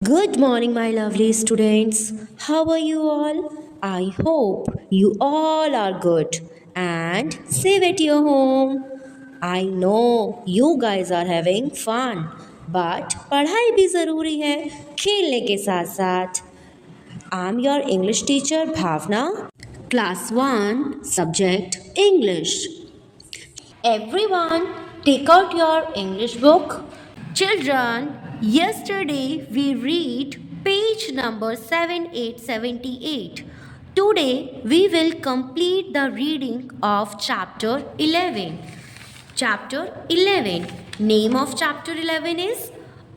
Good morning, my lovely students. How are you all? I hope you all are good and safe at your home. I know you guys are having fun, but पढ़ाई भी ज़रूरी है खेलने के साथ साथ. I'm your English teacher Bhavna, Class 1, Subject English. Everyone, take out your English book. Children, yesterday we read page number 7878. Today we will complete the reading of chapter 11. Chapter 11. Name of chapter 11 is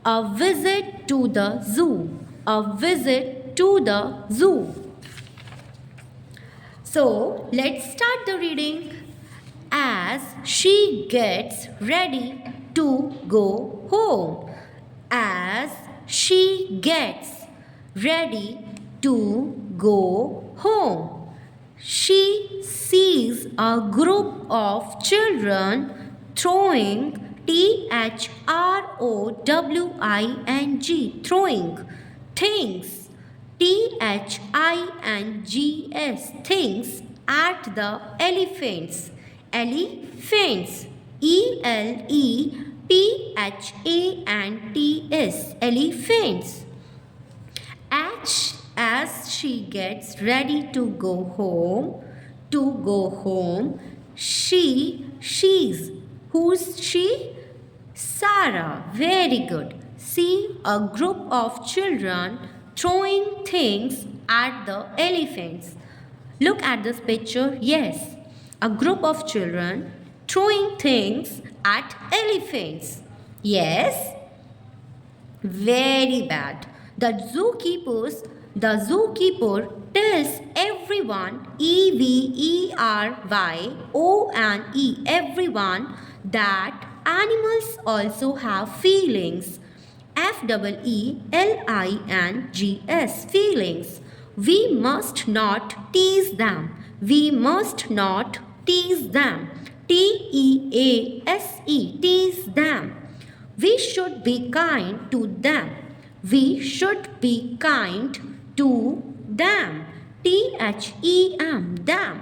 A Visit to the Zoo. A Visit to the Zoo. So, let's start the reading. As she gets ready to go home. As she gets ready to go home. She sees a group of children throwing throwing things things at the elephants. Elephants. Elephants. Elephants. As she gets ready to go home, she's who's she? Sarah. Very good. See a group of children throwing things at the elephants. Look at this picture. Yes, a group of children throwing things at elephants. Yes, very bad. The zookeeper tells everyone, everyone, that animals also have feelings. Feelings. Feelings. We must not tease them. We must not tease them. Tease. Tease them. We should be kind to them. We should be kind to them. Them.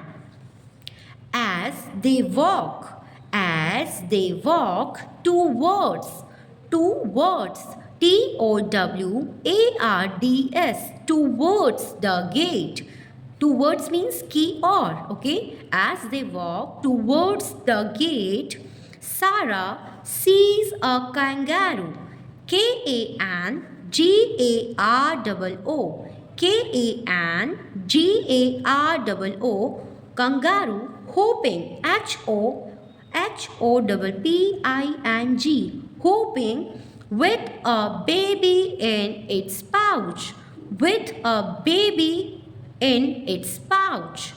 As they walk. As they walk towards. Towards. Towards the gate. Towards means ki or. Okay. As they walk towards the gate, Sarah sees a kangaroo. Kangaroo. Kangaroo. Kangaroo hoping. Hoping with a baby in its pouch. With a baby in its pouch.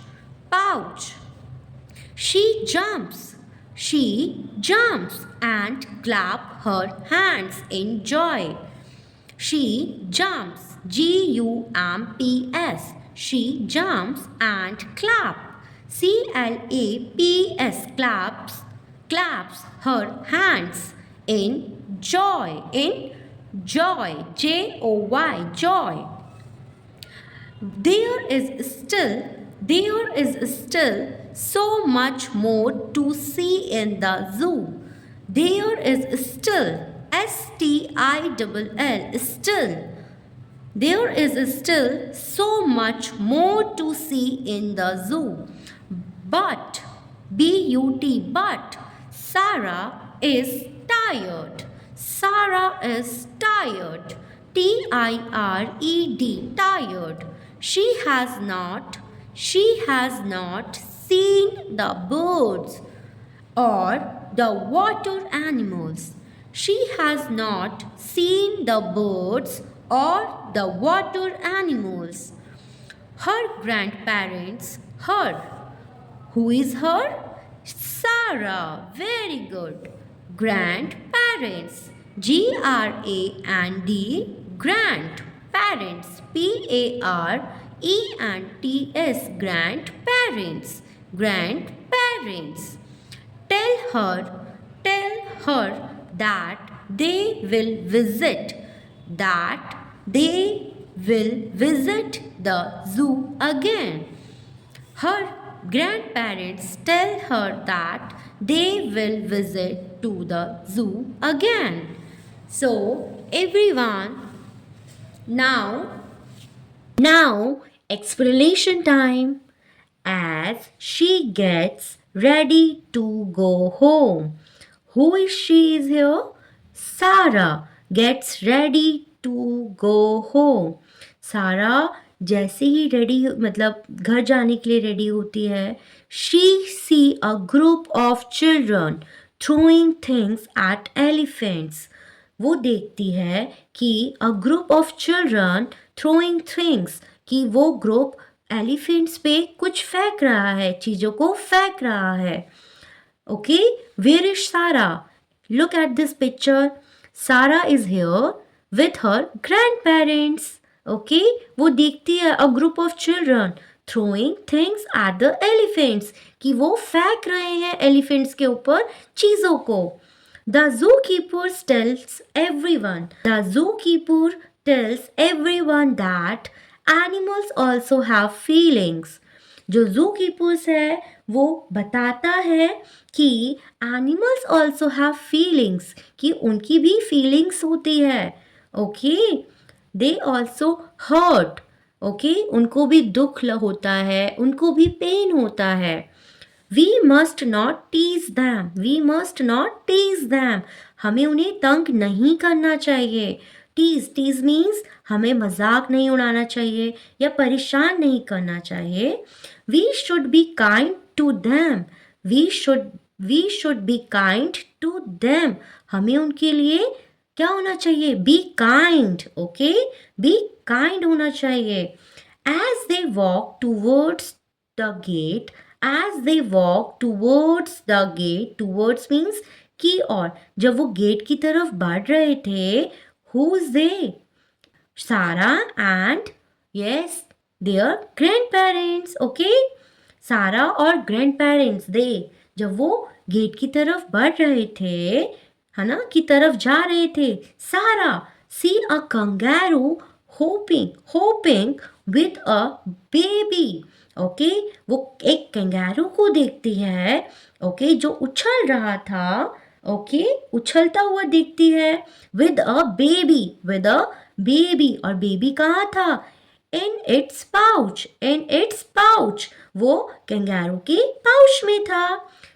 Pouch. She jumps. She jumps and clap her hands in joy. She jumps. Gumps. She jumps and claps. Claps her hands in joy. In joy. Joy. There is still so much more to see in the zoo. There is still still. There is still so much more to see in the zoo. But but Sarah is tired. Sarah is tired. Tired. She has not seen the birds or the water animals. She has not seen the birds or the water animals. Her grandparents, who is her? Sarah. Very good. Grandparents. Grandparents. Grandparents. Grandparents. Tell her that they will visit. That they will visit the zoo again. Her grandparents tell her that they will visit to the zoo again. So everyone, now now explanation time. As she gets ready to go home. Who is she is here? Sarah gets ready to go home. सारा जैसे ही ready मतलब घर जाने के लिए ready होती है, she see a group of children throwing things at elephants. वो देखती है कि a group of children throwing things, कि वो ग्रुप एलिफेंट्स पे कुछ फेंक रहा है, चीज़ों को फेंक रहा है. Okay, where is Sara? Look at this picture. Sara is here with her grandparents. Okay, वो देखती है a group of children throwing things at the elephants, कि वो फेंक रहे हैं एलिफेंट्स के ऊपर चीज़ों को. The zoo keeper tells everyone that animals also have feelings. जो जू कीपर्स है वो बताता है कि एनिमल्स ऑल्सो हैव फीलिंग्स, कि उनकी भी फीलिंग्स होती है. Okay, they also hurt. Okay, उनको भी दुख होता है, उनको भी पेन होता है. We must not tease them. हमें उन्हें तंग नहीं करना चाहिए. टीज मीन्स हमें मजाक नहीं उड़ाना चाहिए या परेशान नहीं करना चाहिए. We should be kind to them. We should be kind to them. हमें उनके लिए क्या होना चाहिए? Be kind. Okay, be kind होना चाहिए. As they walk towards the gate means की और. जब वो गेट की तरफ बढ़ रहे थे, who's they? Sarah and yes, their grandparents. Okay, सारा और grandparents they जब वो गेट की तरफ बढ़ रहे थे, है ना, की तरफ जा रहे थे, सारा see a kangaroo hopping with a baby. Okay, वो एक कैंगारू को देखती है, ओके, जो उछल रहा था. ओके, उछलता हुआ देखती है. With a baby. और बेबी कहाँ था? In its pouch. वो कैंगारू के पाउच में था.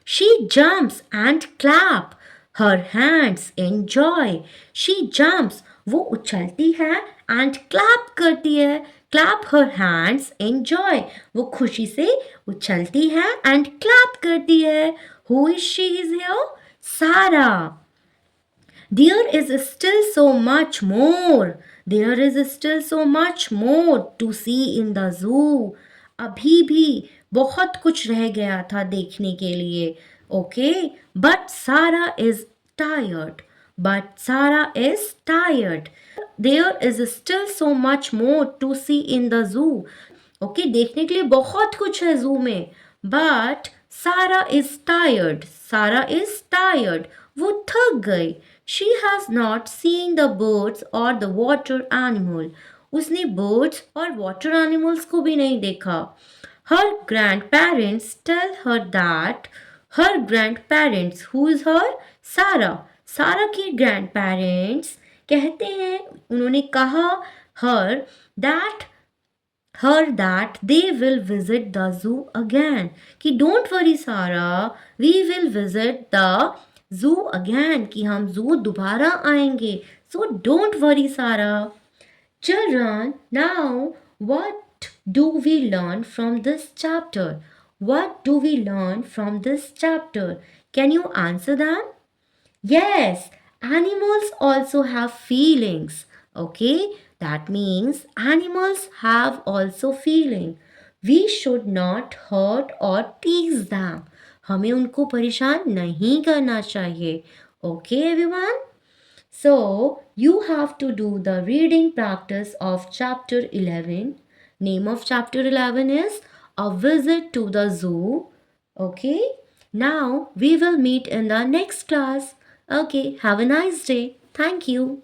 She jumps and clap her hands in joy. She jumps, वो उछलती है, एंड क्लैप करती है. Clap her hands in joy, वो खुशी से उछलती है एंड क्लैप करती है. Who is she is here? Sarah. There is still so much more to see in the zoo. अभी भी बहुत कुछ रह गया था देखने के लिए. Okay, but Sarah is tired. There is still so much more to see in the zoo. Okay, देखने के लिए बहुत कुछ है जू में, but Sarah is tired. वो थक गई. She has not seen the birds or the water animal. उसने birds और water animals को भी नहीं देखा. Her grandparents tell her that who is her? सारा के grandparents कहते हैं, उन्होंने कहा her that they will visit the zoo again. कि don't worry सारा, we will visit the zoo again, कि हम zoo दोबारा आएंगे. So don't worry सारा. Children, now what do we learn from this chapter? Can you answer them? Yes, animals also have feelings. Okay, that means animals have also feeling. We should not hurt or tease them. हमें उनको परेशान नहीं करना चाहिए. Okay, everyone? So, you have to do the reading practice of chapter 11. Name of chapter 11 is A Visit to the Zoo. Okay? Now, we will meet in the next class. Okay, have a nice day. Thank you.